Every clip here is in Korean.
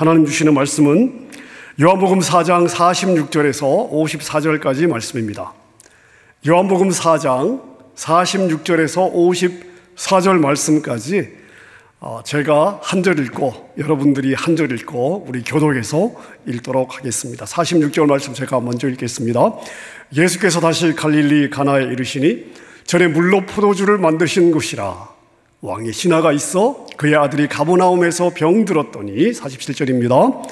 하나님 주시는 말씀은 요한복음 4장 46절에서 54절까지 말씀입니다. 요한복음 4장 46절에서 54절 말씀까지 제가 한 절 읽고 여러분들이 한 절 읽고 우리 교독에서 읽도록 하겠습니다. 46절 말씀 제가 먼저 읽겠습니다. 예수께서 다시 갈릴리 가나에 이르시니 전에 물로 포도주를 만드신 곳이라. 왕의 신하가 있어 그의 아들이 가버나움에서 병들었더니 47절입니다.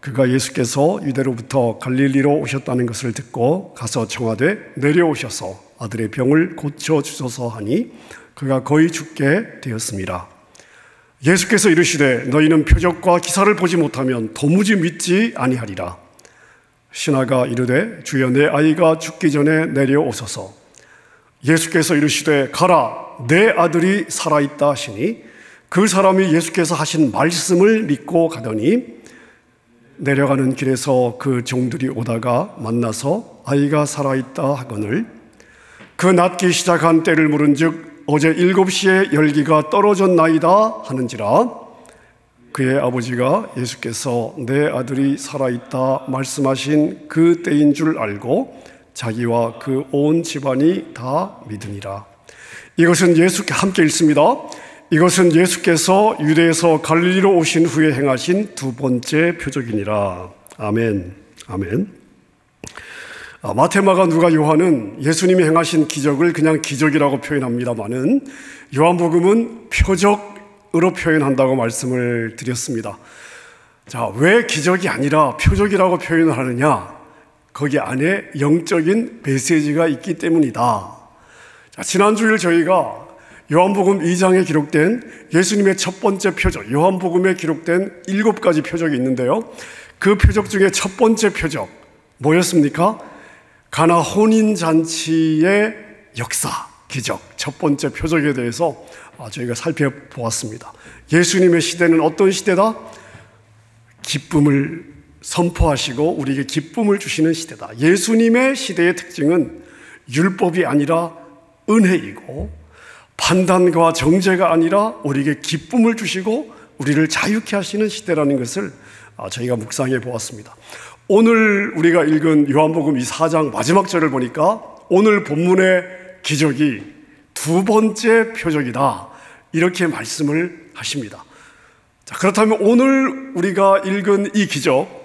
그가 예수께서 유대로부터 갈릴리로 오셨다는 것을 듣고 가서 청하되 내려오셔서 아들의 병을 고쳐주소서 하니 그가 거의 죽게 되었습니다. 예수께서 이르시되 너희는 표적과 기사를 보지 못하면 도무지 믿지 아니하리라. 신하가 이르되 주여 내 아이가 죽기 전에 내려오소서. 예수께서 이르시되 가라 내 아들이 살아있다 하시니 그 사람이 예수께서 하신 말씀을 믿고 가더니 내려가는 길에서 그 종들이 오다가 만나서 아이가 살아있다 하거늘 그 낫기 시작한 때를 물은즉 어제 7시에 열기가 떨어졌나이다 하는지라. 그의 아버지가 예수께서 내 아들이 살아있다 말씀하신 그 때인 줄 알고 자기와 그 온 집안이 다 믿으니라. 이것은 함께 읽습니다. 이것은 예수께서 유대에서 갈릴리로 오신 후에 행하신 두 번째 표적이니라. 아멘. 아멘. 마태, 마가, 누가, 요한은 예수님이 행하신 기적을 그냥 기적이라고 표현합니다만은 요한복음은 표적으로 표현한다고 말씀을 드렸습니다. 자, 왜 기적이 아니라 표적이라고 표현을 하느냐? 거기 안에 영적인 메시지가 있기 때문이다. 자, 지난주일 저희가 요한복음 2장에 기록된 예수님의 첫 번째 표적, 요한복음에 기록된 7가지 표적이 있는데요. 그 표적 중에 첫 번째 표적 뭐였습니까? 가나 혼인잔치의 역사, 기적, 첫 번째 표적에 대해서 저희가 살펴보았습니다. 예수님의 시대는 어떤 시대다? 기쁨을 선포하시고 우리에게 기쁨을 주시는 시대다. 예수님의 시대의 특징은 율법이 아니라 은혜이고 판단과 정죄가 아니라 우리에게 기쁨을 주시고 우리를 자유케 하시는 시대라는 것을 저희가 묵상해 보았습니다. 오늘 우리가 읽은 요한복음 이 4장 마지막 절을 보니까 오늘 본문의 기적이 두 번째 표적이다 이렇게 말씀을 하십니다. 자, 그렇다면 오늘 우리가 읽은 이 기적,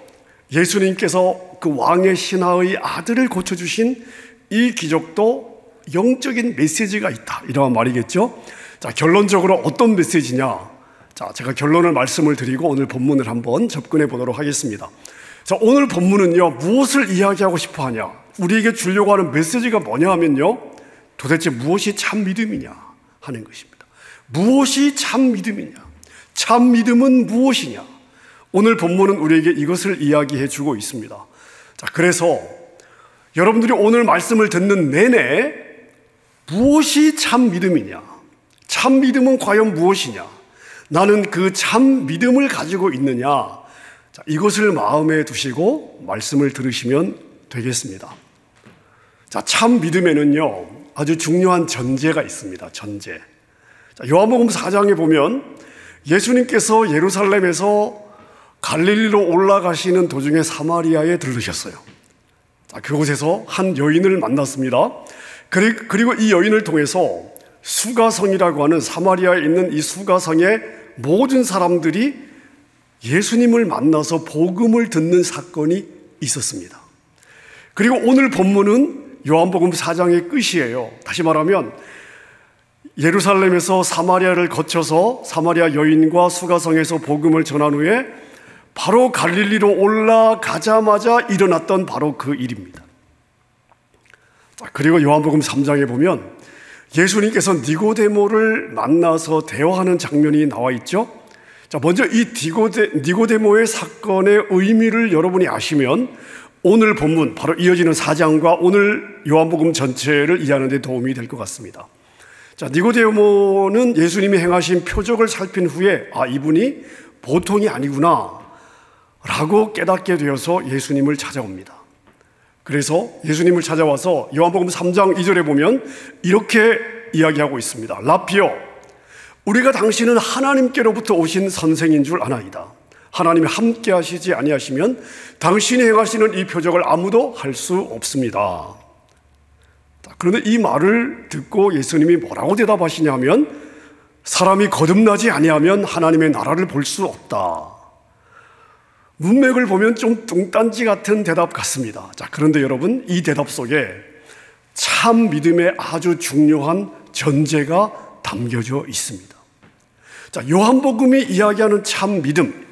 예수님께서 그 왕의 신하의 아들을 고쳐주신 이 기적도 영적인 메시지가 있다 이런 말이겠죠. 자, 결론적으로 어떤 메시지냐? 자, 제가 결론을 말씀을 드리고 오늘 본문을 한번 접근해 보도록 하겠습니다. 자, 오늘 본문은요 무엇을 이야기하고 싶어 하냐? 우리에게 주려고 하는 메시지가 뭐냐 하면요 도대체 무엇이 참 믿음이냐 하는 것입니다. 무엇이 참 믿음이냐? 참 믿음은 무엇이냐? 오늘 본문은 우리에게 이것을 이야기해 주고 있습니다. 자, 그래서 여러분들이 오늘 말씀을 듣는 내내 무엇이 참 믿음이냐? 참 믿음은 과연 무엇이냐? 나는 그 참 믿음을 가지고 있느냐? 자, 이것을 마음에 두시고 말씀을 들으시면 되겠습니다. 자, 참 믿음에는요 아주 중요한 전제가 있습니다. 전제. 자, 요한복음 4장에 보면 예수님께서 예루살렘에서 갈릴리로 올라가시는 도중에 사마리아에 들르셨어요. 자, 그곳에서 한 여인을 만났습니다. 그리고 이 여인을 통해서 수가성이라고 하는 사마리아에 있는 이 수가성의 모든 사람들이 예수님을 만나서 복음을 듣는 사건이 있었습니다. 그리고 오늘 본문은 요한복음 4장의 끝이에요. 다시 말하면 예루살렘에서 사마리아를 거쳐서 사마리아 여인과 수가성에서 복음을 전한 후에 바로 갈릴리로 올라가자마자 일어났던 바로 그 일입니다. 그리고 요한복음 3장에 보면 예수님께서 니고데모를 만나서 대화하는 장면이 나와 있죠. 자, 먼저 이 니고데모의 사건의 의미를 여러분이 아시면 오늘 본문 바로 이어지는 4장과 오늘 요한복음 전체를 이해하는 데 도움이 될 것 같습니다. 자, 니고데모는 예수님이 행하신 표적을 살핀 후에 이분이 보통이 아니구나 라고 깨닫게 되어서 예수님을 찾아옵니다. 그래서 예수님을 찾아와서 요한복음 3장 2절에 보면 이렇게 이야기하고 있습니다. 라피요, 우리가 당신은 하나님께로부터 오신 선생인 줄 아나이다. 하나님이 함께 하시지 아니하시면 당신이 행하시는 이 표적을 아무도 할 수 없습니다. 그런데 이 말을 듣고 예수님이 뭐라고 대답하시냐면 사람이 거듭나지 아니하면 하나님의 나라를 볼 수 없다. 문맥을 보면 좀 뚱딴지 같은 대답 같습니다. 자, 그런데 여러분, 이 대답 속에 참 믿음의 아주 중요한 전제가 담겨져 있습니다. 자, 요한복음이 이야기하는 참 믿음,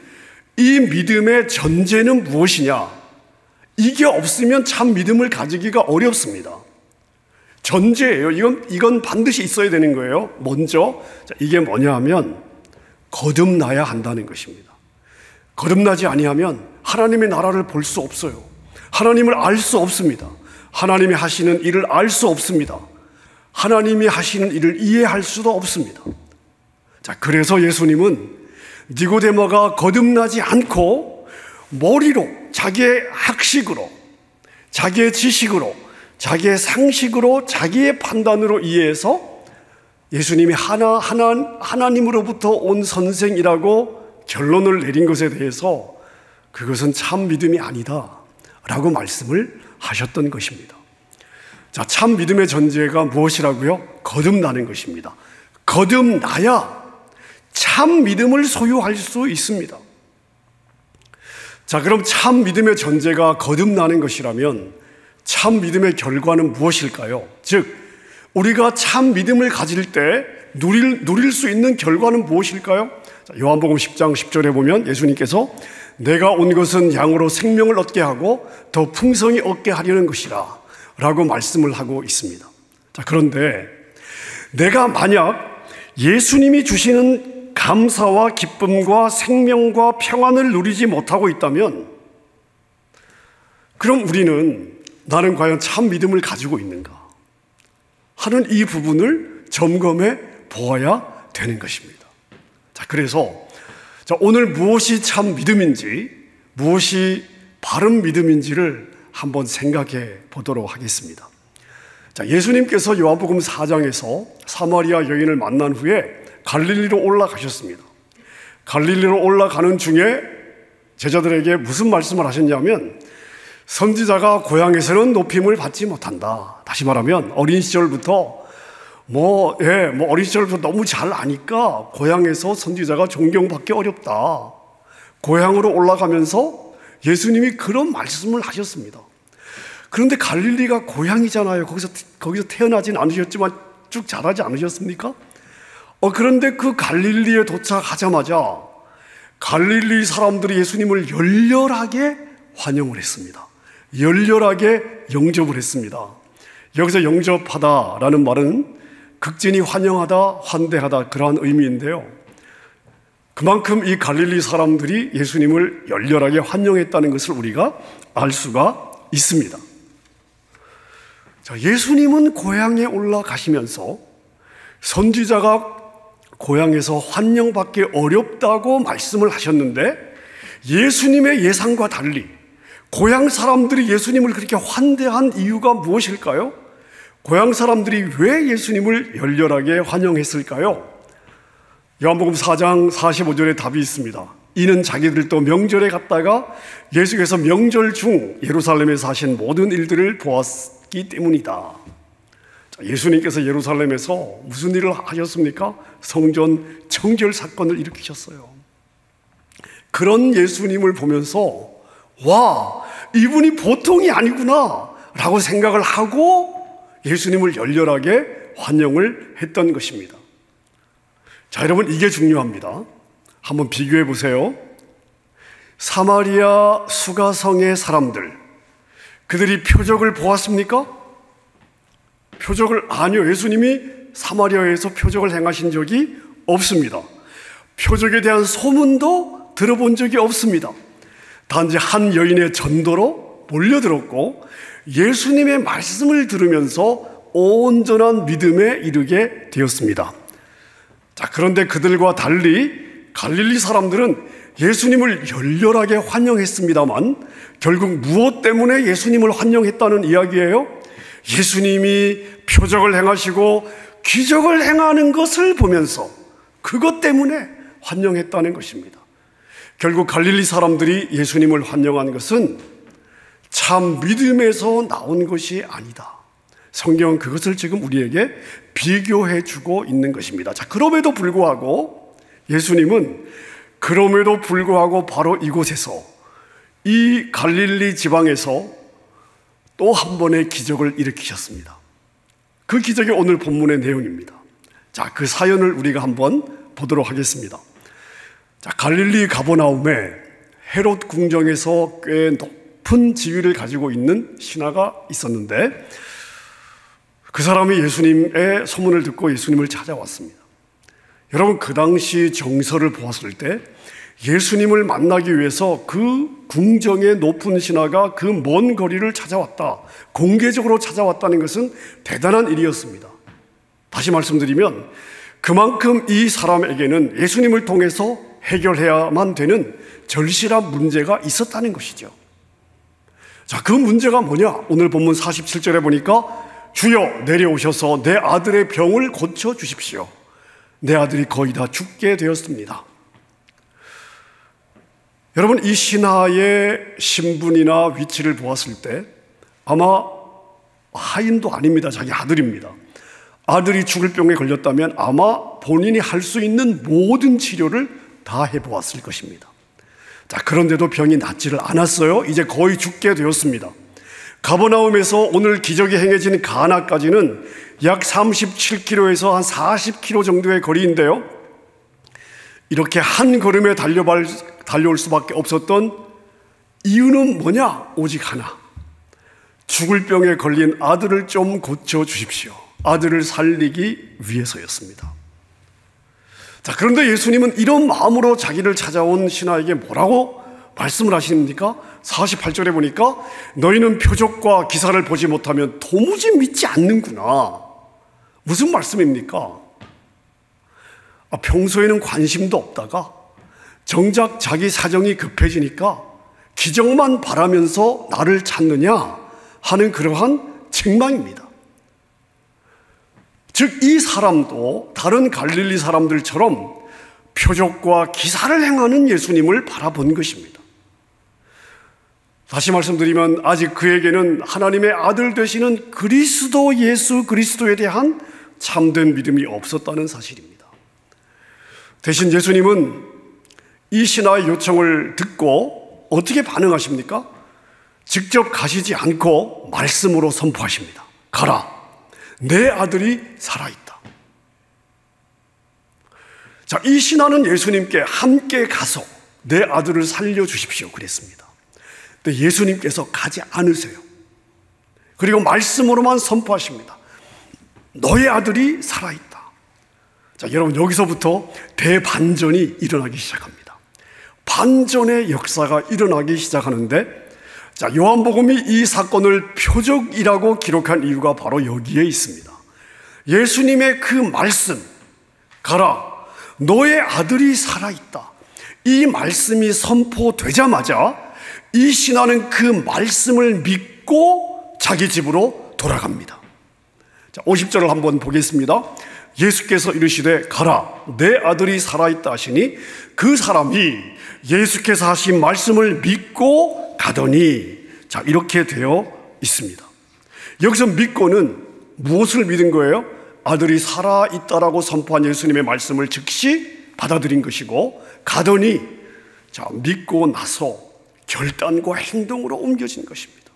이 믿음의 전제는 무엇이냐? 이게 없으면 참 믿음을 가지기가 어렵습니다. 전제예요. 이건 반드시 있어야 되는 거예요. 먼저, 자, 이게 뭐냐 하면 거듭나야 한다는 것입니다. 거듭나지 아니하면 하나님의 나라를 볼 수 없어요. 하나님을 알 수 없습니다. 하나님이 하시는 일을 알 수 없습니다. 하나님이 하시는 일을 이해할 수도 없습니다. 자, 그래서 예수님은 니고데모가 거듭나지 않고 머리로, 자기의 학식으로, 자기의 지식으로, 자기의 상식으로, 자기의 판단으로 이해해서 예수님이 하나님으로부터 온 선생이라고 결론을 내린 것에 대해서 그것은 참 믿음이 아니다 라고 말씀을 하셨던 것입니다. 자, 참 믿음의 전제가 무엇이라고요? 거듭나는 것입니다. 거듭나야 참 믿음을 소유할 수 있습니다. 자, 그럼 참 믿음의 전제가 거듭나는 것이라면 참 믿음의 결과는 무엇일까요? 즉, 우리가 참 믿음을 가질 때 누릴 수 있는 결과는 무엇일까요? 자, 요한복음 10장 10절에 보면 예수님께서 내가 온 것은 양으로 생명을 얻게 하고 더 풍성히 얻게 하려는 것이라 라고 말씀을 하고 있습니다. 자, 그런데 내가 만약 예수님이 주시는 감사와 기쁨과 생명과 평안을 누리지 못하고 있다면 그럼 우리는 나는 과연 참 믿음을 가지고 있는가 하는 이 부분을 점검해 보아야 되는 것입니다. 자, 그래서 오늘 무엇이 참 믿음인지, 무엇이 바른 믿음인지를 한번 생각해 보도록 하겠습니다. 자, 예수님께서 요한복음 4장에서 사마리아 여인을 만난 후에 갈릴리로 올라가셨습니다. 갈릴리로 올라가는 중에 제자들에게 무슨 말씀을 하셨냐면 선지자가 고향에서는 높임을 받지 못한다. 다시 말하면 어린 시절부터 어린 시절부터 너무 잘 아니까 고향에서 선지자가 존경받기 어렵다. 고향으로 올라가면서 예수님이 그런 말씀을 하셨습니다. 그런데 갈릴리가 고향이잖아요. 거기서 태어나진 않으셨지만 쭉 자라지 않으셨습니까? 그런데 그 갈릴리에 도착하자마자 갈릴리 사람들이 예수님을 열렬하게 환영을 했습니다. 열렬하게 영접을 했습니다. 여기서 영접하다라는 말은 극진히 환영하다, 환대하다 그러한 의미인데요. 그만큼 이 갈릴리 사람들이 예수님을 열렬하게 환영했다는 것을 우리가 알 수가 있습니다. 자, 예수님은 고향에 올라가시면서 선지자가 고향에서 환영받기 어렵다고 말씀을 하셨는데 예수님의 예상과 달리 고향 사람들이 예수님을 그렇게 환대한 이유가 무엇일까요? 고향 사람들이 왜 예수님을 열렬하게 환영했을까요? 요한복음 4장 45절에 답이 있습니다. 이는 자기들도 명절에 갔다가 예수께서 명절 중 예루살렘에서 하신 모든 일들을 보았기 때문이다. 예수님께서 예루살렘에서 무슨 일을 하셨습니까? 성전 청결 사건을 일으키셨어요. 그런 예수님을 보면서 와, 이분이 보통이 아니구나 라고 생각을 하고 예수님을 열렬하게 환영을 했던 것입니다. 자, 여러분, 이게 중요합니다. 한번 비교해 보세요. 사마리아 수가성의 사람들, 그들이 표적을 보았습니까? 아니요. 예수님이 사마리아에서 표적을 행하신 적이 없습니다. 표적에 대한 소문도 들어본 적이 없습니다. 단지 한 여인의 전도로 몰려들었고 예수님의 말씀을 들으면서 온전한 믿음에 이르게 되었습니다. 자, 그런데 그들과 달리 갈릴리 사람들은 예수님을 열렬하게 환영했습니다만 결국 무엇 때문에 예수님을 환영했다는 이야기예요? 예수님이 표적을 행하시고 기적을 행하는 것을 보면서 그것 때문에 환영했다는 것입니다. 결국 갈릴리 사람들이 예수님을 환영한 것은 참 믿음에서 나온 것이 아니다. 성경은 그것을 지금 우리에게 비교해 주고 있는 것입니다. 자, 그럼에도 불구하고 예수님은 바로 이곳에서, 이 갈릴리 지방에서 또 한 번의 기적을 일으키셨습니다. 그 기적이 오늘 본문의 내용입니다. 자, 그 사연을 우리가 한번 보도록 하겠습니다. 자, 갈릴리 가버나움에 헤롯 궁정에서 꽤 높은 지위를 가지고 있는 신하가 있었는데, 그 사람이 예수님의 소문을 듣고 예수님을 찾아왔습니다. 여러분, 그 당시 정서를 보았을 때 예수님을 만나기 위해서 그 궁정의 높은 신하가 그 먼 거리를 찾아왔다, 공개적으로 찾아왔다는 것은 대단한 일이었습니다. 다시 말씀드리면 그만큼 이 사람에게는 예수님을 통해서 해결해야만 되는 절실한 문제가 있었다는 것이죠. 자, 그 문제가 뭐냐? 오늘 본문 47절에 보니까 주여 내려오셔서 내 아들의 병을 고쳐주십시오. 내 아들이 거의 다 죽게 되었습니다. 여러분, 이 신하의 신분이나 위치를 보았을 때 아마 하인도 아닙니다. 자기 아들입니다. 아들이 죽을 병에 걸렸다면 아마 본인이 할 수 있는 모든 치료를 다 해보았을 것입니다. 자, 그런데도 병이 낫지를 않았어요. 이제 거의 죽게 되었습니다. 가버나움에서 오늘 기적이 행해진 가나까지는 약 37km에서 한 40km 정도의 거리인데요, 이렇게 한 걸음에 달려올 수밖에 없었던 이유는 뭐냐? 오직 하나, 죽을 병에 걸린 아들을 좀 고쳐주십시오. 아들을 살리기 위해서였습니다. 자, 그런데 예수님은 이런 마음으로 자기를 찾아온 신하에게 뭐라고 말씀을 하십니까? 48절에 보니까 너희는 표적과 기사를 보지 못하면 도무지 믿지 않는구나. 무슨 말씀입니까? 평소에는 관심도 없다가 정작 자기 사정이 급해지니까 기적만 바라면서 나를 찾느냐 하는 그러한 책망입니다. 즉, 이 사람도 다른 갈릴리 사람들처럼 표적과 기사를 행하는 예수님을 바라본 것입니다. 다시 말씀드리면 아직 그에게는 하나님의 아들 되시는 그리스도 예수 그리스도에 대한 참된 믿음이 없었다는 사실입니다. 대신 예수님은 이 신하의 요청을 듣고 어떻게 반응하십니까? 직접 가시지 않고 말씀으로 선포하십니다. 가라, 내 아들이 살아있다. 자, 이 신하는 예수님께 함께 가서 내 아들을 살려주십시오 그랬습니다. 근데 예수님께서 가지 않으세요. 그리고 말씀으로만 선포하십니다. 너의 아들이 살아있다. 자, 여러분, 여기서부터 대반전이 일어나기 시작합니다. 반전의 역사가 일어나기 시작하는데, 자, 요한복음이 이 사건을 표적이라고 기록한 이유가 바로 여기에 있습니다. 예수님의 그 말씀, 가라, 너의 아들이 살아있다. 이 말씀이 선포되자마자 이 신하는 그 말씀을 믿고 자기 집으로 돌아갑니다. 자, 50절을 한번 보겠습니다. 예수께서 이르시되 가라, 내 아들이 살아있다 하시니 그 사람이 예수께서 하신 말씀을 믿고 가더니, 자, 이렇게 되어 있습니다. 여기서 믿고는 무엇을 믿은 거예요? 아들이 살아있다라고 선포한 예수님의 말씀을 즉시 받아들인 것이고, 가더니, 자, 믿고 나서 결단과 행동으로 옮겨진 것입니다.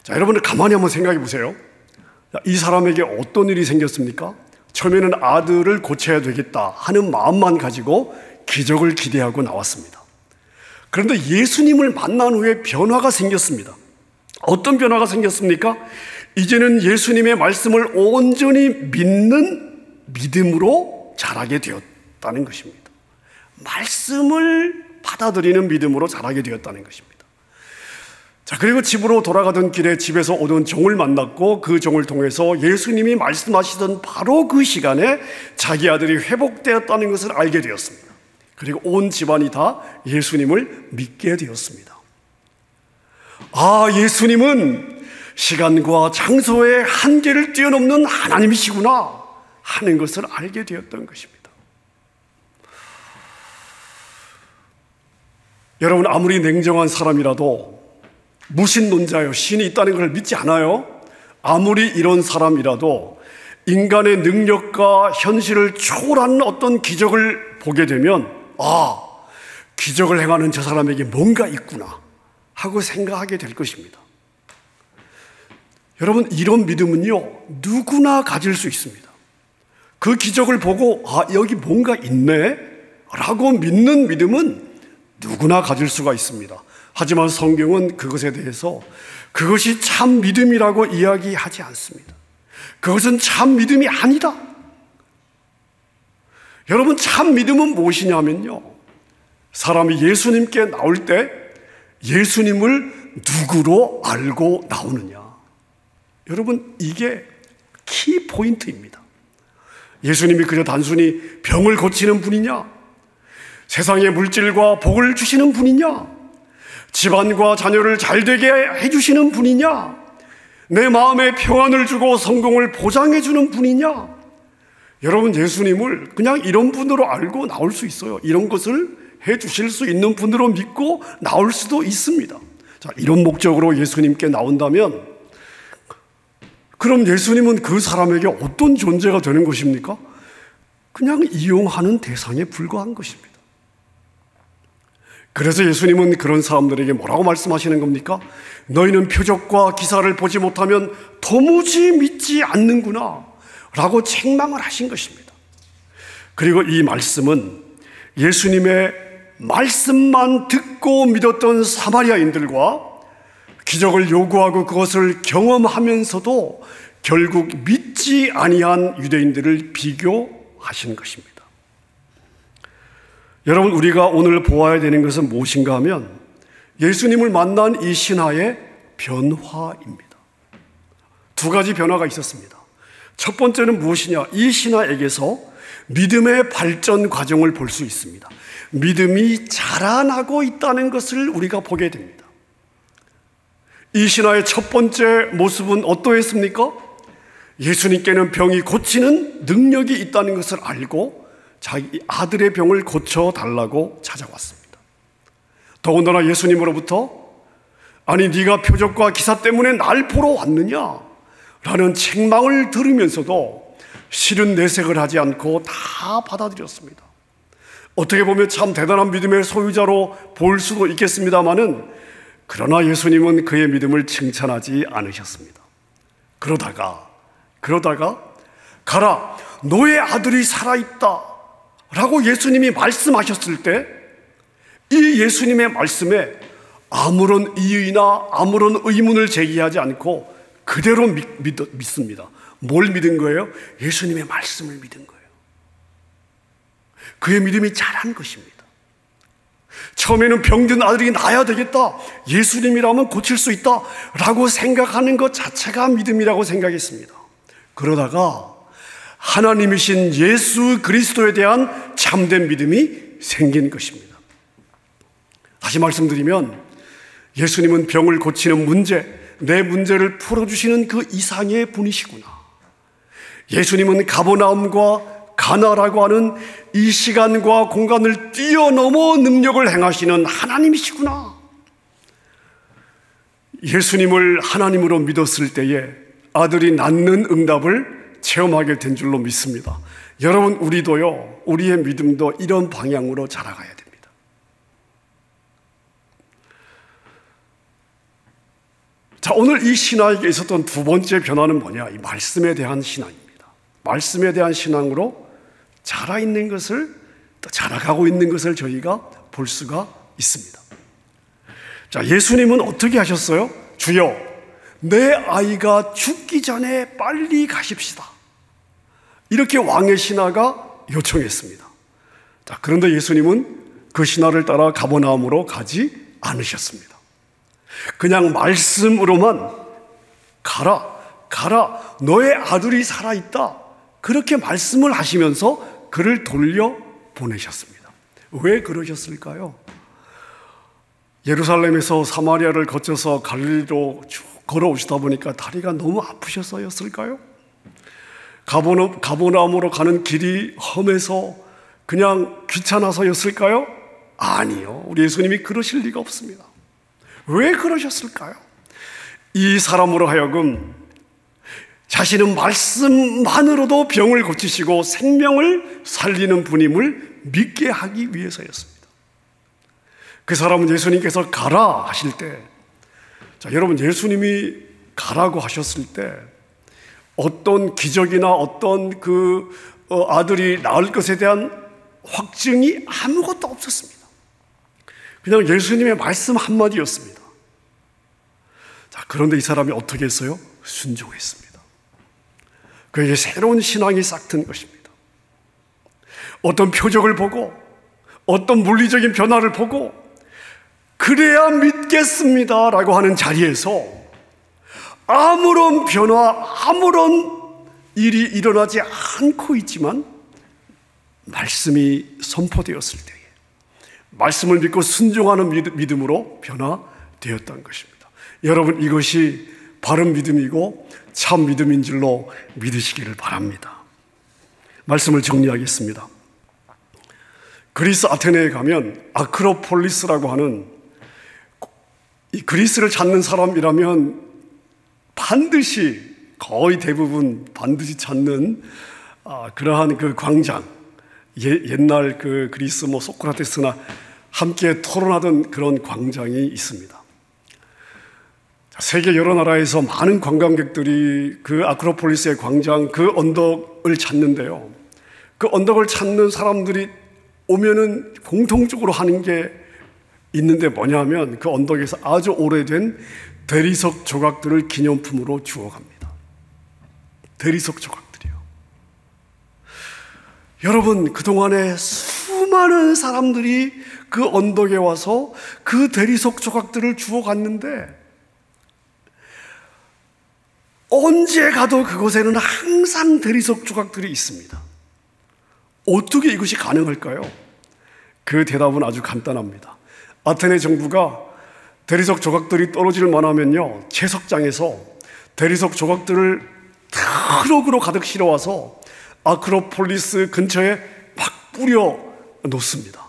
자, 여러분들 가만히 한번 생각해 보세요. 이 사람에게 어떤 일이 생겼습니까? 처음에는 아들을 고쳐야 되겠다 하는 마음만 가지고 기적을 기대하고 나왔습니다. 그런데 예수님을 만난 후에 변화가 생겼습니다. 어떤 변화가 생겼습니까? 이제는 예수님의 말씀을 온전히 믿는 믿음으로 자라게 되었다는 것입니다. 말씀을 받아들이는 믿음으로 자라게 되었다는 것입니다. 자, 그리고 집으로 돌아가던 길에 집에서 오던 종을 만났고, 그 종을 통해서 예수님이 말씀하시던 바로 그 시간에 자기 아들이 회복되었다는 것을 알게 되었습니다. 그리고 온 집안이 다 예수님을 믿게 되었습니다. 아, 예수님은 시간과 장소의 한계를 뛰어넘는 하나님이시구나 하는 것을 알게 되었던 것입니다. 여러분, 아무리 냉정한 사람이라도, 무신론자요, 신이 있다는 걸 믿지 않아요? 아무리 이런 사람이라도 인간의 능력과 현실을 초월하는 어떤 기적을 보게 되면, 아, 기적을 행하는 저 사람에게 뭔가 있구나 하고 생각하게 될 것입니다. 여러분, 이런 믿음은요, 누구나 가질 수 있습니다. 그 기적을 보고, 아, 여기 뭔가 있네 라고 믿는 믿음은 누구나 가질 수가 있습니다. 하지만 성경은 그것에 대해서 그것이 참 믿음이라고 이야기하지 않습니다. 그것은 참 믿음이 아니다. 여러분, 참 믿음은 무엇이냐면요, 사람이 예수님께 나올 때 예수님을 누구로 알고 나오느냐. 여러분, 이게 키 포인트입니다. 예수님이 그저 단순히 병을 고치는 분이냐, 세상의 물질과 복을 주시는 분이냐, 집안과 자녀를 잘되게 해주시는 분이냐, 내 마음에 평안을 주고 성공을 보장해 주는 분이냐. 여러분, 예수님을 그냥 이런 분으로 알고 나올 수 있어요. 이런 것을 해 주실 수 있는 분으로 믿고 나올 수도 있습니다. 자, 이런 목적으로 예수님께 나온다면, 그럼 예수님은 그 사람에게 어떤 존재가 되는 것입니까? 그냥 이용하는 대상에 불과한 것입니다. 그래서 예수님은 그런 사람들에게 뭐라고 말씀하시는 겁니까? 너희는 표적과 기사를 보지 못하면 도무지 믿지 않는구나 라고 책망을 하신 것입니다. 그리고 이 말씀은 예수님의 말씀만 듣고 믿었던 사마리아인들과 기적을 요구하고 그것을 경험하면서도 결국 믿지 아니한 유대인들을 비교하신 것입니다. 여러분, 우리가 오늘 보아야 되는 것은 무엇인가 하면 예수님을 만난 이 신하의 변화입니다. 두 가지 변화가 있었습니다. 첫 번째는 무엇이냐? 이 신하에게서 믿음의 발전 과정을 볼 수 있습니다. 믿음이 자라나고 있다는 것을 우리가 보게 됩니다. 이 신하의 첫 번째 모습은 어떠했습니까? 예수님께는 병이 고치는 능력이 있다는 것을 알고 자기 아들의 병을 고쳐달라고 찾아왔습니다. 더군다나 예수님으로부터, 아니 네가 표적과 기사 때문에 날 보러 왔느냐 라는 책망을 들으면서도 싫은 내색을 하지 않고 다 받아들였습니다. 어떻게 보면 참 대단한 믿음의 소유자로 볼 수도 있겠습니다마는, 그러나 예수님은 그의 믿음을 칭찬하지 않으셨습니다. 그러다가 가라, 너의 아들이 살아있다 라고 예수님이 말씀하셨을 때, 이 예수님의 말씀에 아무런 이의나 아무런 의문을 제기하지 않고 그대로 믿습니다. 뭘 믿은 거예요? 예수님의 말씀을 믿은 거예요. 그의 믿음이 자란 것입니다. 처음에는 병든 아들이 나아야 되겠다, 예수님이라면 고칠 수 있다 라고 생각하는 것 자체가 믿음이라고 생각했습니다. 그러다가 하나님이신 예수 그리스도에 대한 참된 믿음이 생긴 것입니다. 다시 말씀드리면, 예수님은 병을 고치는 문제, 내 문제를 풀어주시는 그 이상의 분이시구나. 예수님은 가버나움과 가나라고 하는 이 시간과 공간을 뛰어넘어 능력을 행하시는 하나님이시구나. 예수님을 하나님으로 믿었을 때에 아들이 낳는 응답을 체험하게 된 줄로 믿습니다. 여러분, 우리도요, 우리의 믿음도 이런 방향으로 자라가야 됩니다. 자, 오늘 이 신앙에게 있었던 두 번째 변화는 뭐냐? 이 말씀에 대한 신앙입니다. 말씀에 대한 신앙으로 자라있는 것을, 또 자라가고 있는 것을 저희가 볼 수가 있습니다. 자, 예수님은 어떻게 하셨어요? 주여, 내 아이가 죽기 전에 빨리 가십시다. 이렇게 왕의 신하가 요청했습니다. 자, 그런데 예수님은 그 신하를 따라 가버나움으로 가지 않으셨습니다. 그냥 말씀으로만 가라, 너의 아들이 살아있다, 그렇게 말씀을 하시면서 그를 돌려보내셨습니다. 왜 그러셨을까요? 예루살렘에서 사마리아를 거쳐서 갈릴리로 쭉 걸어오시다 보니까 다리가 너무 아프셔서였을까요? 가버나움으로 가는 길이 험해서 그냥 귀찮아서였을까요? 아니요, 우리 예수님이 그러실 리가 없습니다. 왜 그러셨을까요? 이 사람으로 하여금 자신은 말씀만으로도 병을 고치시고 생명을 살리는 분임을 믿게 하기 위해서였습니다. 그 사람은 예수님께서 가라 하실 때, 자, 여러분, 예수님이 가라고 하셨을 때 어떤 기적이나 어떤 아들이 낳을 것에 대한 확증이 아무것도 없었습니다. 그냥 예수님의 말씀 한마디였습니다. 자, 그런데 이 사람이 어떻게 했어요? 순종했습니다. 그에게 새로운 신앙이 싹튼 것입니다. 어떤 표적을 보고 어떤 물리적인 변화를 보고 그래야 믿겠습니다 라고 하는 자리에서 아무런 변화, 아무런 일이 일어나지 않고 있지만 말씀이 선포되었을 때에 말씀을 믿고 순종하는 믿음으로 변화되었다는 것입니다. 여러분, 이것이 바른 믿음이고 참 믿음인 줄로 믿으시기를 바랍니다. 말씀을 정리하겠습니다. 그리스 아테네에 가면 아크로폴리스라고 하는, 이 그리스를 찾는 사람이라면 반드시, 거의 대부분 반드시 찾는 그러한 그 광장, 옛날 그 그리스 소크라테스나 함께 토론하던 그런 광장이 있습니다. 세계 여러 나라에서 많은 관광객들이 그 아크로폴리스의 광장, 그 언덕을 찾는데요, 그 언덕을 찾는 사람들이 오면은 공통적으로 하는 게 있는데 뭐냐면 그 언덕에서 아주 오래된 대리석 조각들을 기념품으로 주워갑니다. 대리석 조각들이요. 여러분, 그동안에 수많은 사람들이 그 언덕에 와서 그 대리석 조각들을 주워갔는데 언제 가도 그곳에는 항상 대리석 조각들이 있습니다. 어떻게 이것이 가능할까요? 그 대답은 아주 간단합니다. 아테네 정부가 대리석 조각들이 떨어질 만하면요, 채석장에서 대리석 조각들을 트럭으로 가득 실어와서 아크로폴리스 근처에 막 뿌려 놓습니다.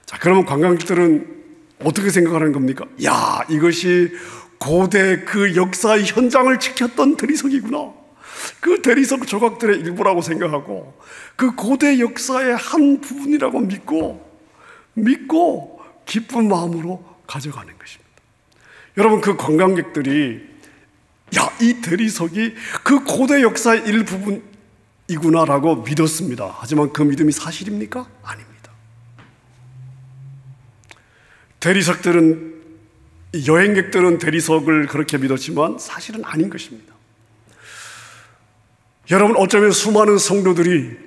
자, 그러면 관광객들은 어떻게 생각하는 겁니까? 야, 이것이 고대 그 역사의 현장을 지켰던 대리석이구나. 그 대리석 조각들의 일부라고 생각하고 그 고대 역사의 한 부분이라고 믿고 기쁜 마음으로 가져가는 것입니다. 여러분, 그 관광객들이 야, 이 대리석이 그 고대 역사의 일부분이구나라고 믿었습니다. 하지만 그 믿음이 사실입니까? 아닙니다. 여행객들은 대리석을 그렇게 믿었지만 사실은 아닌 것입니다. 여러분, 어쩌면 수많은 성도들이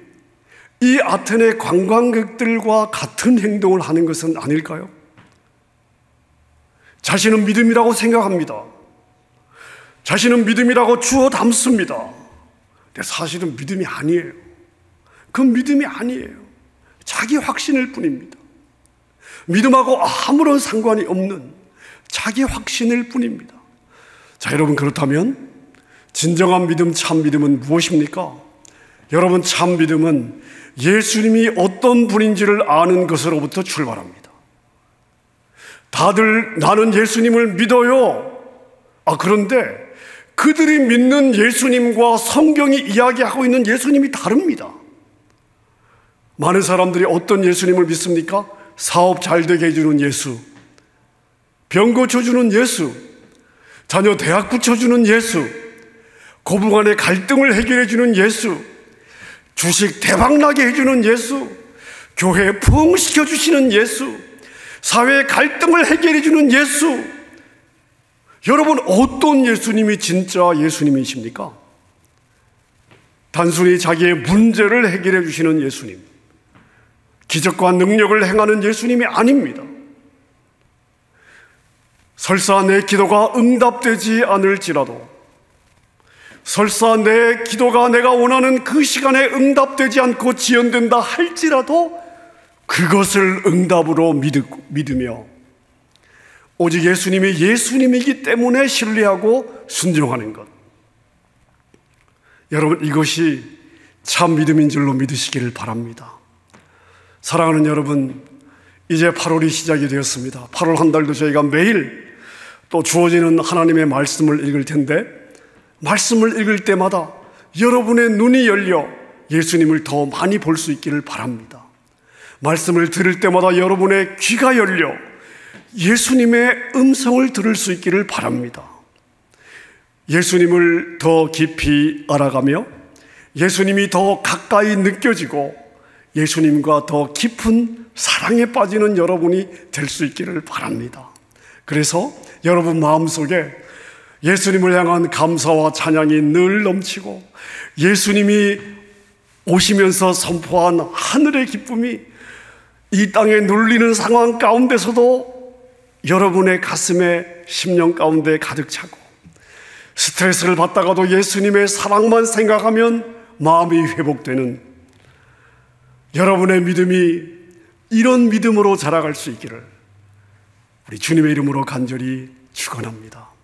이 아테네 관광객들과 같은 행동을 하는 것은 아닐까요? 자신은 믿음이라고 생각합니다. 자신은 믿음이라고 주워 담습니다. 근데 사실은 믿음이 아니에요. 그건 믿음이 아니에요. 자기 확신일 뿐입니다. 믿음하고 아무런 상관이 없는 자기 확신일 뿐입니다. 자, 여러분, 그렇다면 진정한 믿음, 참 믿음은 무엇입니까? 여러분, 참 믿음은 예수님이 어떤 분인지를 아는 것으로부터 출발합니다. 다들 나는 예수님을 믿어요. 그런데 그들이 믿는 예수님과 성경이 이야기하고 있는 예수님이 다릅니다. 많은 사람들이 어떤 예수님을 믿습니까? 사업 잘 되게 해주는 예수, 병 고쳐주는 예수, 자녀 대학 붙여주는 예수, 고부간의 갈등을 해결해주는 예수, 주식 대박나게 해주는 예수, 교회 부흥시켜주시는 예수, 사회의 갈등을 해결해주는 예수. 여러분, 어떤 예수님이 진짜 예수님이십니까? 단순히 자기의 문제를 해결해 주시는 예수님, 기적과 능력을 행하는 예수님이 아닙니다. 설사 내 기도가 응답되지 않을지라도, 설사 내 기도가 내가 원하는 그 시간에 응답되지 않고 지연된다 할지라도 그것을 응답으로 믿으며 오직 예수님이 예수님이기 때문에 신뢰하고 순종하는 것. 여러분, 이것이 참 믿음인 줄로 믿으시기를 바랍니다. 사랑하는 여러분, 이제 8월이 시작이 되었습니다. 8월 한 달도 저희가 매일 또 주어지는 하나님의 말씀을 읽을 텐데, 말씀을 읽을 때마다 여러분의 눈이 열려 예수님을 더 많이 볼 수 있기를 바랍니다. 말씀을 들을 때마다 여러분의 귀가 열려 예수님의 음성을 들을 수 있기를 바랍니다. 예수님을 더 깊이 알아가며 예수님이 더 가까이 느껴지고 예수님과 더 깊은 사랑에 빠지는 여러분이 될 수 있기를 바랍니다. 그래서 여러분 마음속에 예수님을 향한 감사와 찬양이 늘 넘치고 예수님이 오시면서 선포한 하늘의 기쁨이 이 땅에 눌리는 상황 가운데서도 여러분의 가슴에 심령 가운데 가득 차고, 스트레스를 받다가도 예수님의 사랑만 생각하면 마음이 회복되는 여러분의 믿음이 이런 믿음으로 자라갈 수 있기를 우리 주님의 이름으로 간절히 축원합니다.